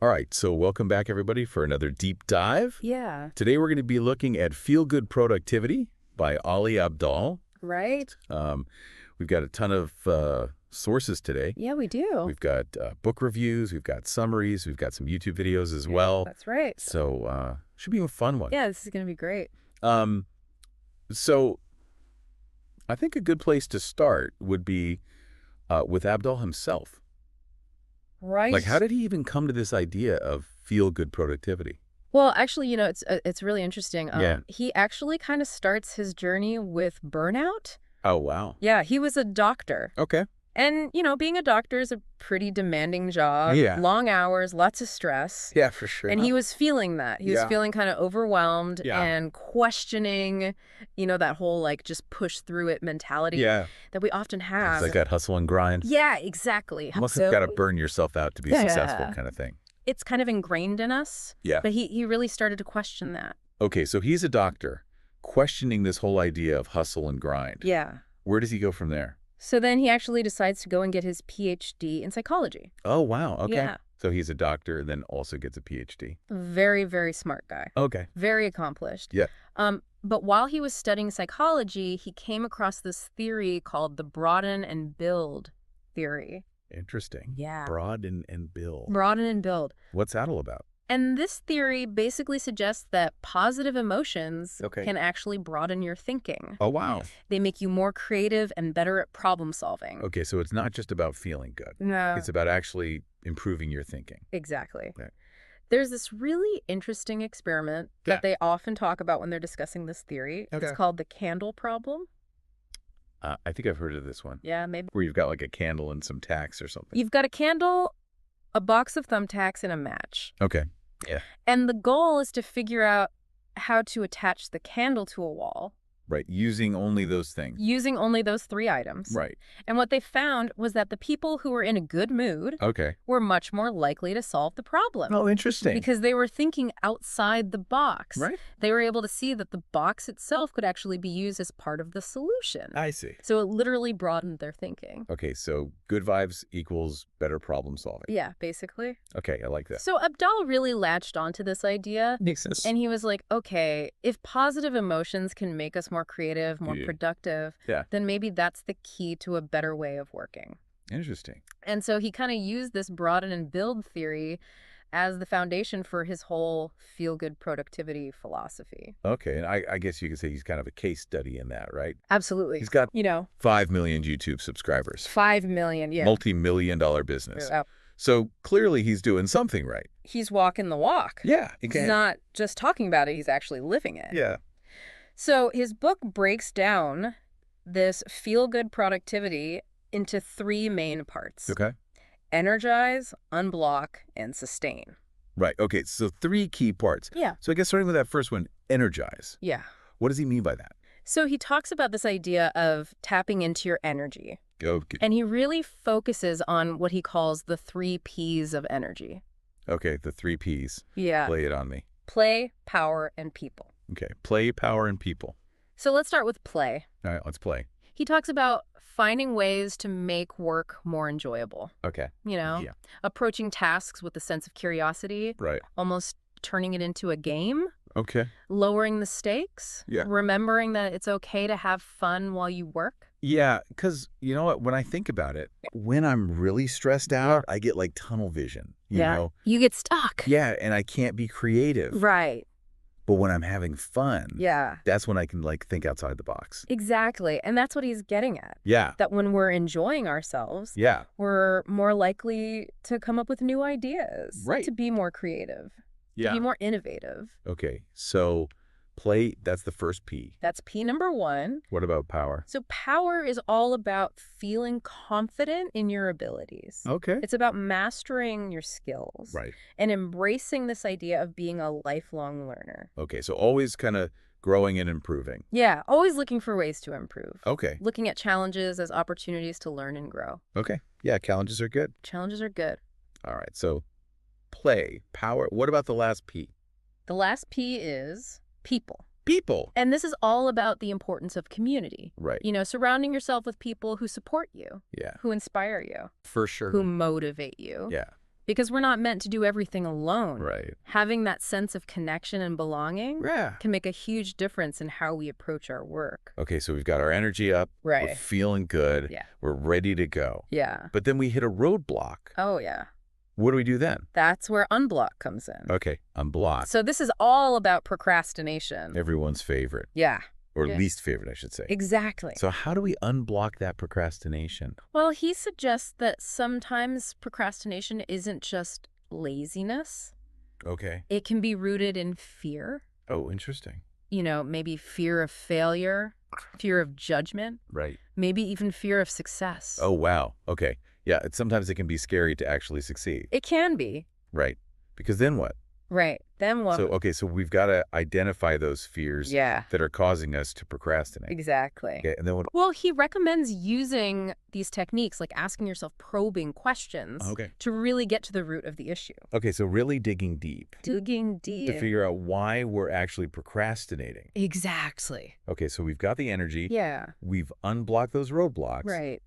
All right, so welcome back, everybody, for another deep dive. Yeah. Today, we're going to be looking at Feelgood Productivity by Ali Abdaal. Right? We've got a ton of sources today. Yeah, we do. We've got book reviews, we've got summaries, we've got some YouTube videos as well. That's right. So should be a fun one. Yeah, this is going to be great. So I think a good place to start would be with Abdaal himself. Right. Like, how did he even come to this idea of feel-good productivity? Well, actually, it's really interesting. Yeah. He actually kind of starts his journey with burnout. Oh, wow. Yeah, he was a doctor. Okay. And, being a doctor is a pretty demanding job. Yeah. Long hours, lots of stress. Yeah, for sure. And he was feeling that. He was feeling kind of overwhelmed and questioning, that whole, just push through it mentality that we often have. It's like that hustle and grind. Yeah, exactly. You must have got to burn yourself out to be successful kind of thing. It's kind of ingrained in us. Yeah. But he really started to question that. Okay, so he's a doctor questioning this whole idea of hustle and grind. Yeah. Where does he go from there? So then he actually decides to go and get his PhD in psychology. Oh, wow. Okay. Yeah. So he's a doctor and then also gets a PhD. Very, very smart guy. Okay. Very accomplished. Yeah. But while he was studying psychology, he came across this theory called the broaden and build theory. Interesting. Yeah. Broaden and build. Broaden and build. What's that all about? And this theory basically suggests that positive emotions can actually broaden your thinking. Oh, wow. They make you more creative and better at problem solving. Okay, so it's not just about feeling good. No. It's about actually improving your thinking. Exactly. Okay. There's this really interesting experiment that they often talk about when they're discussing this theory. Okay. It's called the candle problem. I think I've heard of this one. Yeah, maybe. Where you've got like a candle and some tacks or something. You've got a candle, a box of thumbtacks, and a match. Okay. Yeah. And the goal is to figure out how to attach the candle to a wall. Right. Using only those things. Using only those three items. Right. And what they found was that the people who were in a good mood were much more likely to solve the problem. Oh, interesting. Because they were thinking outside the box. Right. They were able to see that the box itself could actually be used as part of the solution. I see. So it literally broadened their thinking. Okay, so good vibes equals better problem solving. Yeah, basically. Okay, I like that. So Abdaal really latched onto this idea. Makes sense. And he was like, okay, if positive emotions can make us more creative, more productive, then maybe that's the key to a better way of working. Interesting. And so he kind of used this broaden and build theory as the foundation for his whole feel-good productivity philosophy. Okay, and I guess you could say he's kind of a case study in that, right? Absolutely. He's got 5 million YouTube subscribers. 5 million, yeah. Multi-million-dollar business. So clearly he's doing something right. He's walking the walk. Yeah. He's not just talking about it, he's actually living it. Yeah. So his book breaks down this feel-good productivity into 3 main parts. Okay. Energize, unblock, and sustain. Right. Okay, so 3 key parts. Yeah. So I guess starting with that first one, energize. Yeah. What does he mean by that? So he talks about this idea of tapping into your energy. Okay. And he really focuses on what he calls the 3 Ps of energy. Okay, the 3 Ps. Yeah. Lay it on me. Play, power, and people. Okay, play, power, and people. So let's start with play. All right, let's play. He talks about finding ways to make work more enjoyable. Okay. Approaching tasks with a sense of curiosity. Right. Almost turning it into a game. Okay. Lowering the stakes. Yeah. Remembering that it's okay to have fun while you work. Yeah, because you know what? When I think about it, when I'm really stressed out, I get like tunnel vision. You know? You get stuck. Yeah, and I can't be creative. Right. But when I'm having fun, yeah, that's when I can think outside the box. Exactly. And that's what he's getting at. Yeah. That when we're enjoying ourselves, we're more likely to come up with new ideas. Right. To be more creative. Yeah. To be more innovative. Okay. So play, that's the first P. That's P number 1. What about power? So power is all about feeling confident in your abilities. Okay. It's about mastering your skills. Right. And embracing this idea of being a lifelong learner. Okay. So always kind of growing and improving. Yeah. Always looking for ways to improve. Okay. Looking at challenges as opportunities to learn and grow. Okay. Yeah. Challenges are good. Challenges are good. All right. So play, power. What about the last P? The last P is people. People. And this is all about the importance of community. Right. Surrounding yourself with people who support you. Yeah. Who inspire you. For sure. Who motivate you. Yeah. Because we're not meant to do everything alone. Right. Having that sense of connection and belonging Yeah. can make a huge difference in how we approach our work. Okay, so we've got our energy up. Right. We're feeling good. Yeah. We're ready to go. Yeah. But then we hit a roadblock. Oh, yeah. What do we do then? That's where unblock comes in. Okay, unblock. So this is all about procrastination. Everyone's favorite. Yeah. Or least favorite, I should say. Exactly. So how do we unblock that procrastination? Well, he suggests that sometimes procrastination isn't just laziness. Okay. It can be rooted in fear. Oh, interesting. You know, maybe fear of failure, fear of judgment. Right. Maybe even fear of success. Oh, wow. Okay. Yeah, sometimes it can be scary to actually succeed. It can be. Right. Because then what? Right. Then what? So we've got to identify those fears that are causing us to procrastinate. Exactly. Okay, and then what? Well, he recommends using these techniques, like asking yourself probing questions to really get to the root of the issue. Okay, so really digging deep. Digging deep. To figure out why we're actually procrastinating. Exactly. Okay, so we've got the energy. Yeah. We've unblocked those roadblocks. Right.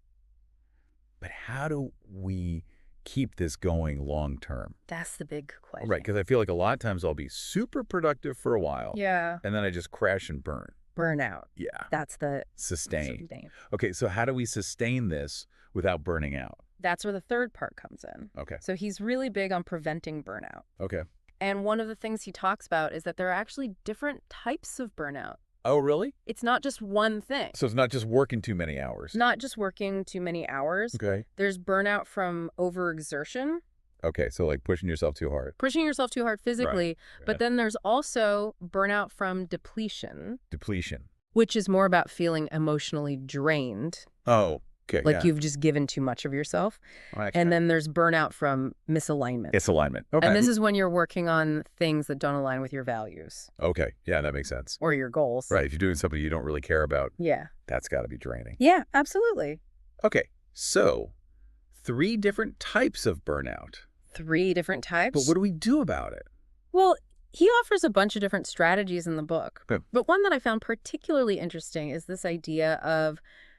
But how do we keep this going long term? That's the big question. Right, because I feel like a lot of times I'll be super productive for a while. Yeah. And then I just crash and burn. Burnout. Yeah. That's the Sustain. Okay, so how do we sustain this without burning out? That's where the third part comes in. Okay. So he's really big on preventing burnout. Okay. And one of the things he talks about is that there are actually different types of burnout. Oh, really? It's not just one thing. So it's not just working too many hours. Not just working too many hours. Okay. There's burnout from overexertion. Okay, so like pushing yourself too hard. Pushing yourself too hard physically. Right. But then there's also burnout from depletion. Depletion. Which is more about feeling emotionally drained. Oh, okay. Like you've just given too much of yourself. Well, and then there's burnout from misalignment. Misalignment. Okay. And this is when you're working on things that don't align with your values. Okay. Yeah, that makes sense. Or your goals. Right. If you're doing something you don't really care about. Yeah. That's got to be draining. Yeah, absolutely. Okay. So 3 different types of burnout. 3 different types? But what do we do about it? Well, he offers a bunch of different strategies in the book. Okay. But one that I found particularly interesting is this idea of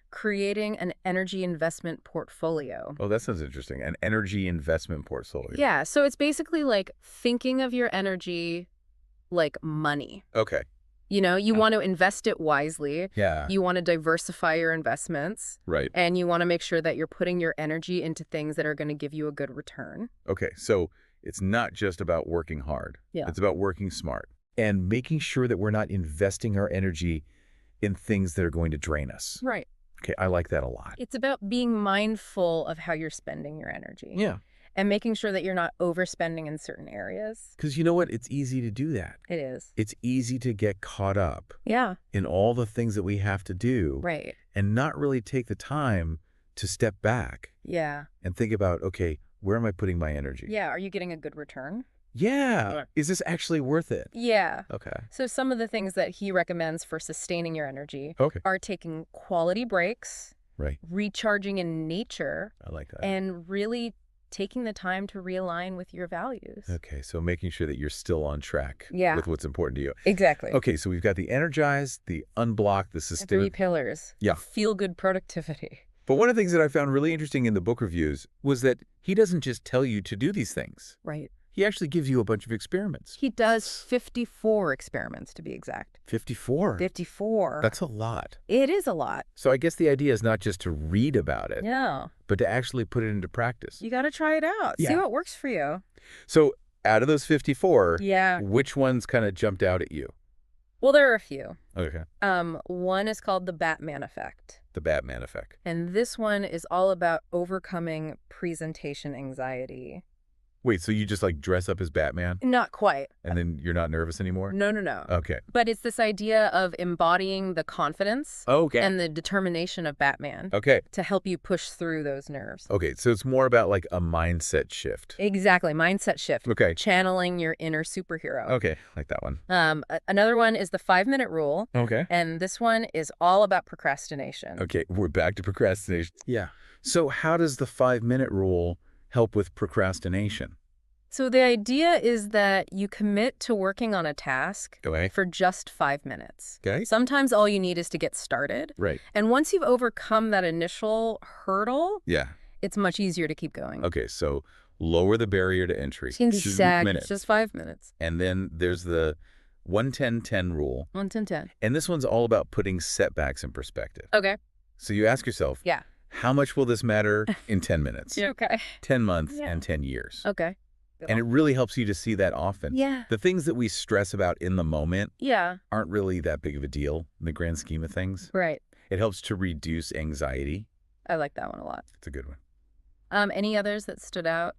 creating an energy investment portfolio. Oh, that sounds interesting. An energy investment portfolio. Yeah. So it's basically like thinking of your energy like money. Okay. You know, you want to invest it wisely. Yeah. You want to diversify your investments. Right. And you want to make sure that you're putting your energy into things that are going to give you a good return. Okay. So it's not just about working hard. Yeah. It's about working smart and making sure that we're not investing our energy in things that are going to drain us. Right. Okay, I like that a lot. It's about being mindful of how you're spending your energy. Yeah. And making sure that you're not overspending in certain areas. Because you know what? It's easy to do that. It is. It's easy to get caught up in all the things that we have to do. Right. And not really take the time to step back. Yeah. And think about, okay, where am I putting my energy? Yeah. Are you getting a good return? Yeah. Is this actually worth it? Yeah. Okay. So some of the things that he recommends for sustaining your energy are taking quality breaks, right, recharging in nature. I like that. And really taking the time to realign with your values. Okay. So making sure that you're still on track with what's important to you. Exactly. Okay. So we've got the energize, the unblock, the sustain. 3 pillars. Yeah. Feel good productivity. But one of the things that I found really interesting in the book reviews was that he doesn't just tell you to do these things. Right. He actually gives you a bunch of experiments. He does 54 experiments, to be exact. 54? 54. That's a lot. It is a lot. So I guess the idea is not just to read about it. No. But to actually put it into practice. You got to try it out. Yeah. See what works for you. So out of those 54, yeah, which ones kind of jumped out at you? Well, there are a few. Okay. One is called the Batman effect. The Batman effect. And this one is all about overcoming presentation anxiety. Wait, so you just like dress up as Batman? Not quite. And then you're not nervous anymore? No, no, no. Okay. But it's this idea of embodying the confidence and the determination of Batman to help you push through those nerves. Okay, so it's more about like a mindset shift. Exactly, mindset shift. Okay. Channeling your inner superhero. Okay, like that one. Another one is the 5-minute rule. Okay. And this one is all about procrastination. Okay, we're back to procrastination. Yeah. So how does the 5-minute rule help with procrastination? So the idea is that you commit to working on a task for just 5 minutes. Okay. Sometimes all you need is to get started. Right. And once you've overcome that initial hurdle, yeah, it's much easier to keep going. Okay, so Lower the barrier to entry. It's going to be sad. Minutes. It's just 5 minutes. And then there's the 1-10-10 rule. 1-10-10. And this one's all about putting setbacks in perspective. Okay. So you ask yourself, Yeah. how much will this matter in 10 minutes? Yeah. Okay. 10 months and 10 years. Okay. And it really helps you to see that often. Yeah. The things that we stress about in the moment Yeah. aren't really that big of a deal in the grand scheme of things. Right. It helps to reduce anxiety. I like that one a lot. It's a good one. Any others that stood out?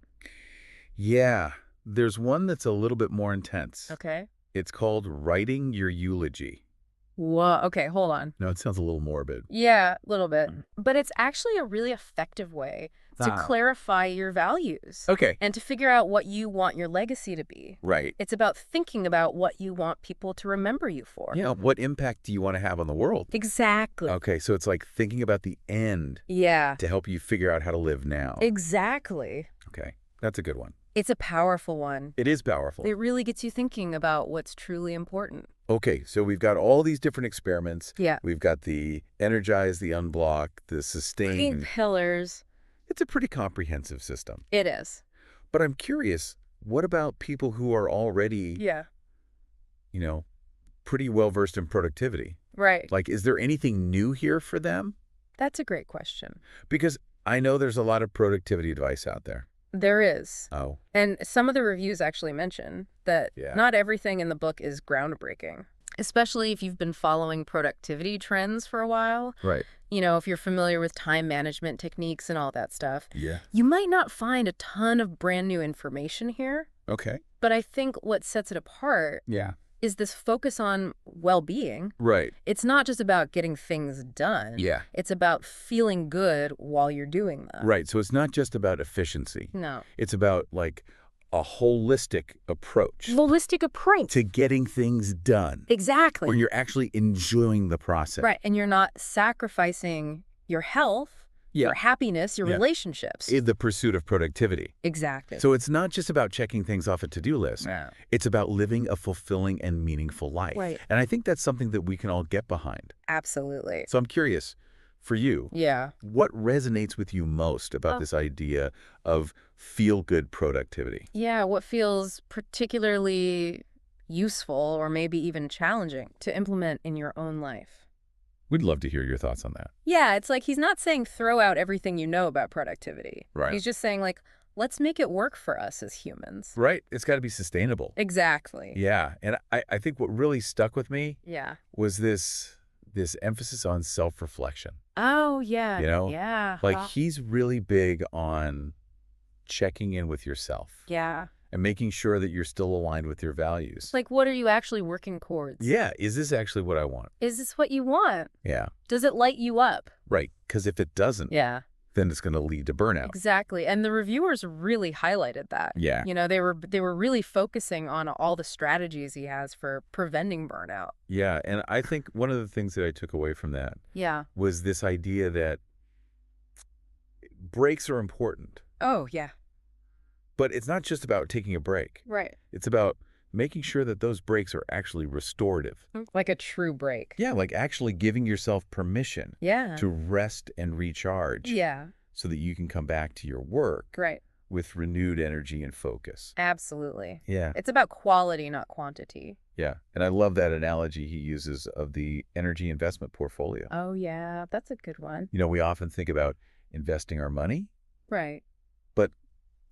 Yeah. There's one that's a little bit more intense. Okay. It's called writing your eulogy. Whoa. Okay, hold on. No, it sounds a little morbid. Yeah, a little bit. But it's actually a really effective way to Ah. clarify your values. Okay. And to figure out what you want your legacy to be. Right. It's about thinking about what you want people to remember you for. Yeah. What impact do you want to have on the world? Exactly. Okay. So it's like thinking about the end Yeah. to help you figure out how to live now. Exactly. Okay. That's a good one. It's a powerful one. It is powerful. It really gets you thinking about what's truly important. Okay, so we've got all these different experiments. Yeah. We've got the energize, the unblock, the 3 sustain. pillars. It's a pretty comprehensive system. It is. But I'm curious, what about people who are already, Yeah. you know, pretty well-versed in productivity? Right. Like, is there anything new here for them? That's a great question. Because I know there's a lot of productivity advice out there. There is. Oh. And some of the reviews actually mention that not everything in the book is groundbreaking, especially if you've been following productivity trends for a while. Right. You know, if you're familiar with time management techniques and all that stuff. Yeah. You might not find a ton of brand new information here. Okay. But I think what sets it apart is this focus on well-being. Right. It's not just about getting things done. Yeah. It's about feeling good while you're doing them. Right. So it's not just about efficiency. No. It's about, like, a holistic approach. Holistic approach. To getting things done. Exactly. Where you're actually enjoying the process. Right. And you're not sacrificing your health, your happiness, your relationships. In the pursuit of productivity. Exactly. So it's not just about checking things off a to-do list. No. It's about living a fulfilling and meaningful life. Right. And I think that's something that we can all get behind. Absolutely. So I'm curious, for you, what resonates with you most about this idea of feel-good productivity? Yeah, what feels particularly useful or maybe even challenging to implement in your own life? We'd love to hear your thoughts on that. Yeah, it's like he's not saying throw out everything you know about productivity. Right. He's just saying, like, let's make it work for us as humans. Right. It's got to be sustainable. Exactly. Yeah. And I think what really stuck with me Yeah. was this emphasis on self-reflection. Oh, yeah. You know? Yeah. Like, he's really big on checking in with yourself. Yeah. And making sure that you're still aligned with your values. Like, what are you actually working towards? Yeah. Is this actually what I want? Is this what you want? Yeah. Does it light you up? Right. Because if it doesn't, then it's going to lead to burnout. Exactly. And the reviewers really highlighted that. Yeah. You know, they were really focusing on all the strategies he has for preventing burnout. Yeah. And I think one of the things that I took away from that was this idea that breaks are important. Oh, yeah. But it's not just about taking a break. Right. It's about making sure that those breaks are actually restorative. Like a true break. Yeah, like actually giving yourself permission to rest and recharge. Yeah. So that you can come back to your work with renewed energy and focus. Absolutely. Yeah. It's about quality, not quantity. Yeah. And I love that analogy he uses of the energy investment portfolio. Oh, yeah. That's a good one. You know, we often think about investing our money. Right. But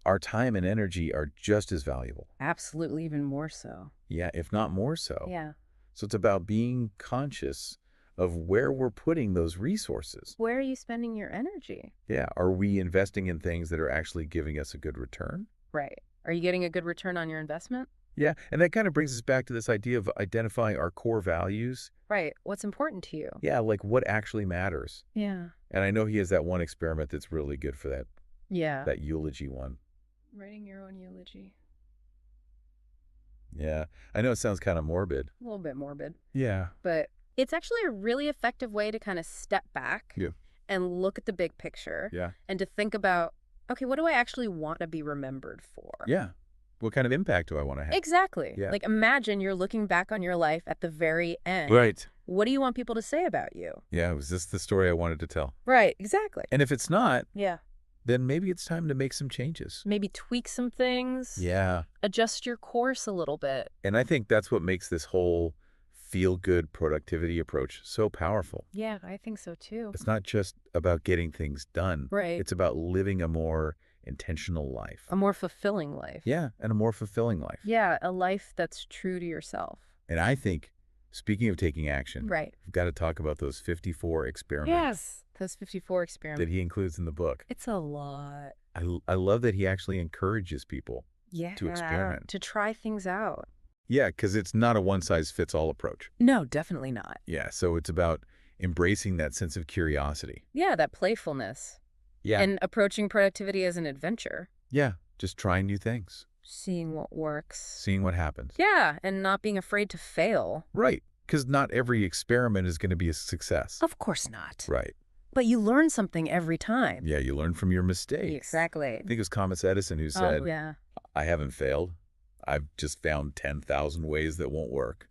our time and energy are just as valuable. Absolutely, even more so. Yeah, if not more so. Yeah. So it's about being conscious of where we're putting those resources. Where are you spending your energy? Yeah. Are we investing in things that are actually giving us a good return? Right. Are you getting a good return on your investment? Yeah. And that kind of brings us back to this idea of identifying our core values. Right. What's important to you? Yeah, like what actually matters. Yeah. And I know he has that one experiment that's really good for that. Yeah. That eulogy one. Writing your own eulogy. Yeah. I know it sounds kind of morbid. A little bit morbid. Yeah. But it's actually a really effective way to kind of step back and look at the big picture. Yeah. And to think about, okay, what do I actually want to be remembered for? Yeah. What kind of impact do I want to have? Exactly. Yeah. Like, imagine you're looking back on your life at the very end. Right. What do you want people to say about you? Yeah. Was this the story I wanted to tell? Right. Exactly. And if it's not, then maybe it's time to make some changes. Maybe tweak some things. Yeah. Adjust your course a little bit. And I think that's what makes this whole feel-good productivity approach so powerful. Yeah, I think so too. It's not just about getting things done. Right. It's about living a more intentional life. A more fulfilling life. Yeah, and a more fulfilling life. Yeah, a life that's true to yourself. And I think, speaking of taking action, right, we've got to talk about those 54 experiments. Yes, those 54 experiments. That he includes in the book. It's a lot. I love that he actually encourages people to experiment. To try things out. Yeah, because it's not a one-size-fits-all approach. No, definitely not. Yeah, so it's about embracing that sense of curiosity. Yeah, that playfulness. Yeah. And approaching productivity as an adventure. Yeah, just trying new things. Seeing what works. Seeing what happens. Yeah, and not being afraid to fail. Right, because not every experiment is going to be a success. Of course not. Right. But you learn something every time. Yeah, you learn from your mistakes. Exactly. I think it was Thomas Edison who said, oh, yeah. I haven't failed. I've just found 10,000 ways that won't work.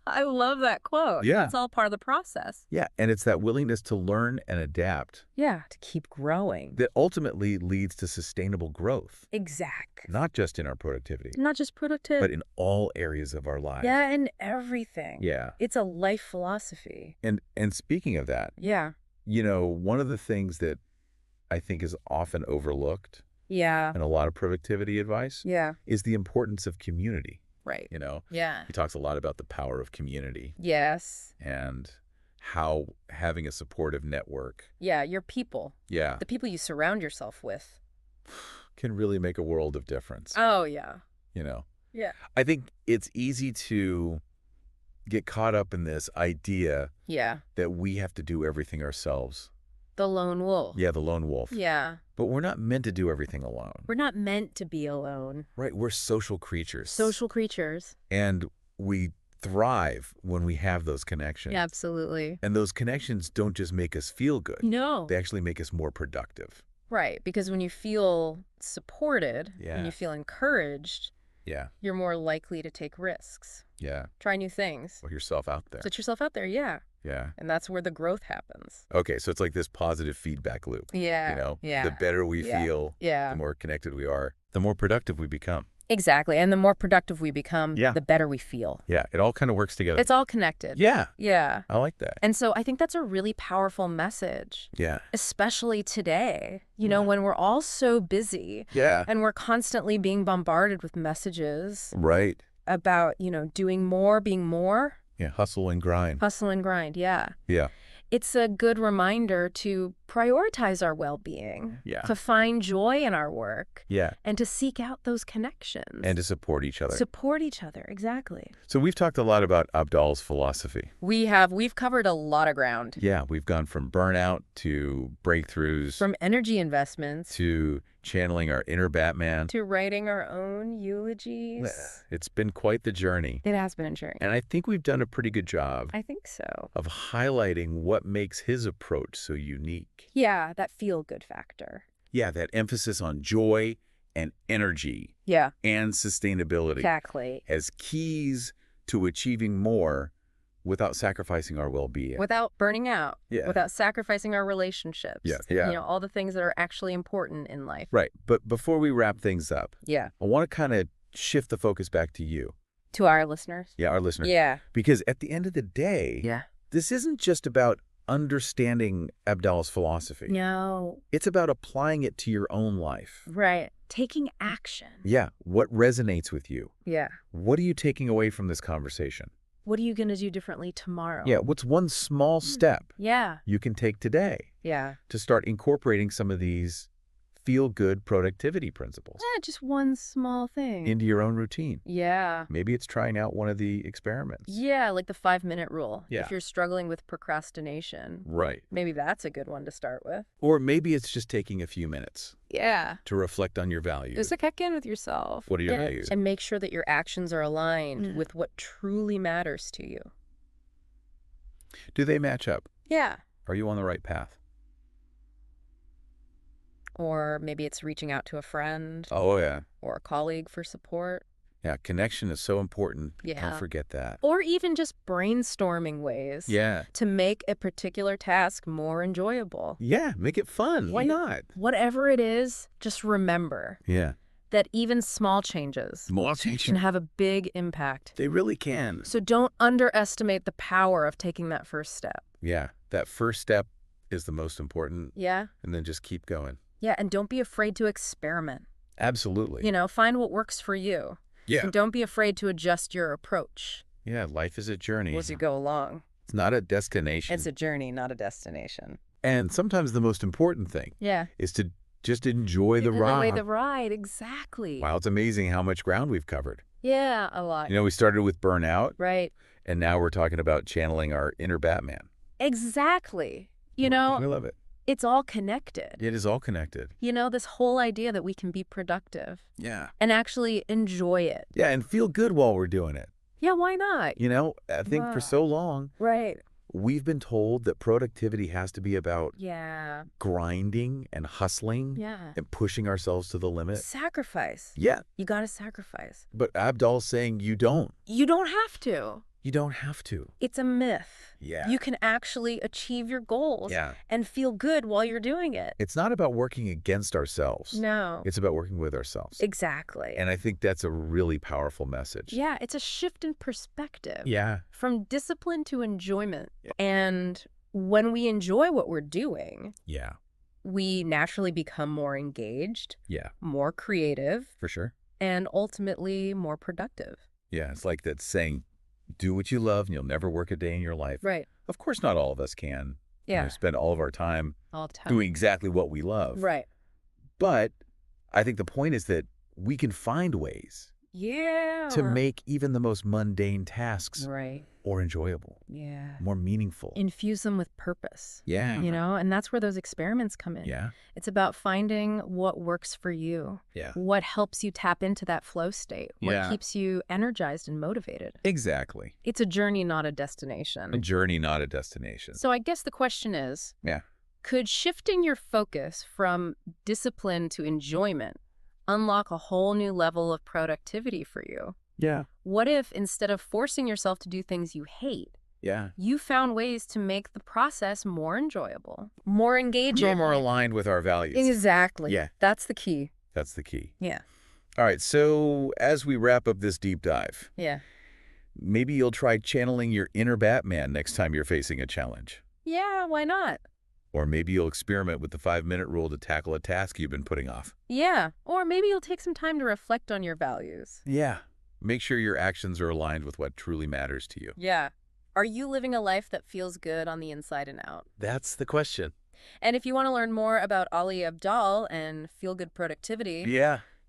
I love that quote. Yeah. It's all part of the process. Yeah, and it's that willingness to learn and adapt. Yeah, to keep growing. That ultimately leads to sustainable growth. Exactly. Not just in our productivity. Not just productivity. But in all areas of our lives. Yeah, in everything. Yeah. It's a life philosophy. And speaking of that. Yeah. You know, one of the things that I think is often overlooked. Yeah. And a lot of productivity advice. Yeah. Is the importance of community. Right. You know? Yeah. He talks a lot about the power of community. Yes. And how having a supportive network. Yeah, your people. Yeah. The people you surround yourself with. Can really make a world of difference. Oh, yeah. You know? Yeah. I think it's easy to get caught up in this idea. Yeah. That we have to do everything ourselves. The lone wolf. Yeah, the lone wolf. Yeah. But we're not meant to do everything alone. We're not meant to be alone. Right, we're social creatures. Social creatures. And we thrive when we have those connections. Yeah, absolutely. And those connections don't just make us feel good. No. They actually make us more productive. Right, because when you feel supported, yeah. when you feel encouraged, yeah, you're more likely to take risks. Yeah. Try new things. Put yourself out there. Put yourself out there, yeah. Yeah. And that's where the growth happens. Okay, so it's like this positive feedback loop. Yeah. You know? Yeah. The better we feel, the more connected we are, the more productive we become. Exactly. And the more productive we become, the better we feel. Yeah, it all kind of works together. It's all connected. Yeah. Yeah. I like that. And so I think that's a really powerful message. Yeah. Especially today, you know, when we're all so busy. Yeah. And we're constantly being bombarded with messages. Right. About, you know, doing more, being more. Yeah, hustle and grind. Hustle and grind, yeah. Yeah. It's a good reminder to prioritize our well-being. Yeah. To find joy in our work. Yeah. And to seek out those connections. And to support each other. Support each other, exactly. So we've talked a lot about Abdaal's philosophy. We've covered a lot of ground. Yeah, we've gone from burnout to breakthroughs. From energy investments. To channeling our inner Batman. To writing our own eulogies. It's been quite the journey. It has been a journey. And I think we've done a pretty good job. I think so. Of highlighting what makes his approach so unique. Yeah, that feel-good factor. Yeah, that emphasis on joy and energy. Yeah. And sustainability. Exactly. As keys to achieving more without sacrificing our well-being. Without burning out. Yeah. Without sacrificing our relationships. Yeah. Yeah. You know, all the things that are actually important in life. Right. But before we wrap things up, yeah, I want to kind of shift the focus back to you. To our listeners? Yeah, our listeners. Yeah. Because at the end of the day, this isn't just about understanding Abdaal's philosophy. No. It's about applying it to your own life. Right. Taking action. Yeah. What resonates with you? Yeah. What are you taking away from this conversation? What are you going to do differently tomorrow? Yeah. What's one small step you can take today to start incorporating some of these feel-good productivity principles? Yeah, just one small thing. Into your own routine. Yeah. Maybe it's trying out one of the experiments. Yeah, like the 5-minute rule. Yeah. If you're struggling with procrastination. Right. Maybe that's a good one to start with. Or maybe it's just taking a few minutes. Yeah. To reflect on your values. Just to check in with yourself. What are your values? And make sure that your actions are aligned with what truly matters to you. Do they match up? Yeah. Are you on the right path? Or maybe it's reaching out to a friend. Oh, yeah. Or a colleague for support. Yeah, connection is so important. Yeah. Don't forget that. Or even just brainstorming ways to make a particular task more enjoyable. Yeah, make it fun. Why not? Whatever it is, just remember that even small changes can have a big impact. They really can. So don't underestimate the power of taking that first step. Yeah, that first step is the most important. Yeah. And then just keep going. Yeah, and don't be afraid to experiment. Absolutely. You know, find what works for you. Yeah. And don't be afraid to adjust your approach. Yeah, life is a journey. As you go along. It's not a destination. It's a journey, not a destination. And sometimes the most important thing is to just enjoy the ride. Enjoy the ride, exactly. Wow, it's amazing how much ground we've covered. Yeah, a lot. You know, we started with burnout. Right. And now we're talking about channeling our inner Batman. Exactly. You know, I love it. It's all connected. It is all connected. You know, this whole idea that we can be productive. Yeah. And actually enjoy it. Yeah, and feel good while we're doing it. Yeah, why not? You know, I think for so long, we've been told that productivity has to be about grinding and hustling and pushing ourselves to the limit. Sacrifice. Yeah. You got to sacrifice. But Abdaal's saying you don't. You don't have to. You don't have to. It's a myth. Yeah. You can actually achieve your goals and feel good while you're doing it. It's not about working against ourselves. No. It's about working with ourselves. Exactly. And I think that's a really powerful message. Yeah, it's a shift in perspective. Yeah. From discipline to enjoyment. Yeah. And when we enjoy what we're doing, we naturally become more engaged, more creative. For sure. And ultimately more productive. Yeah, it's like that saying, do what you love and you'll never work a day in your life. Right. Of course, not all of us can. Yeah. You know, spend all of our time doing exactly what we love. Right. But I think the point is that we can find ways to make even the most mundane tasks more enjoyable. Yeah. More meaningful. Infuse them with purpose. Yeah. You know, and that's where those experiments come in. Yeah. It's about finding what works for you. Yeah. What helps you tap into that flow state. What keeps you energized and motivated. Exactly. It's a journey, not a destination. A journey, not a destination. So I guess the question is, could shifting your focus from discipline to enjoyment unlock a whole new level of productivity for you? Yeah. What if instead of forcing yourself to do things you hate, you found ways to make the process more enjoyable, more engaging, more aligned with our values? Exactly. Yeah. That's the key. That's the key. Yeah. All right. So as we wrap up this deep dive, maybe you'll try channeling your inner Batman next time you're facing a challenge. Yeah, why not? Or maybe you'll experiment with the 5-minute rule to tackle a task you've been putting off. Yeah. Or maybe you'll take some time to reflect on your values. Yeah. Make sure your actions are aligned with what truly matters to you. Yeah. Are you living a life that feels good on the inside and out? That's the question. And if you want to learn more about Ali Abdaal and Feelgood Productivity,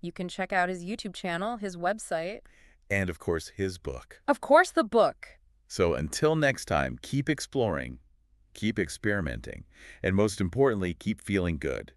you can check out his YouTube channel, his website. And, of course, his book. Of course, the book. So until next time, keep exploring, keep experimenting, and most importantly, keep feeling good.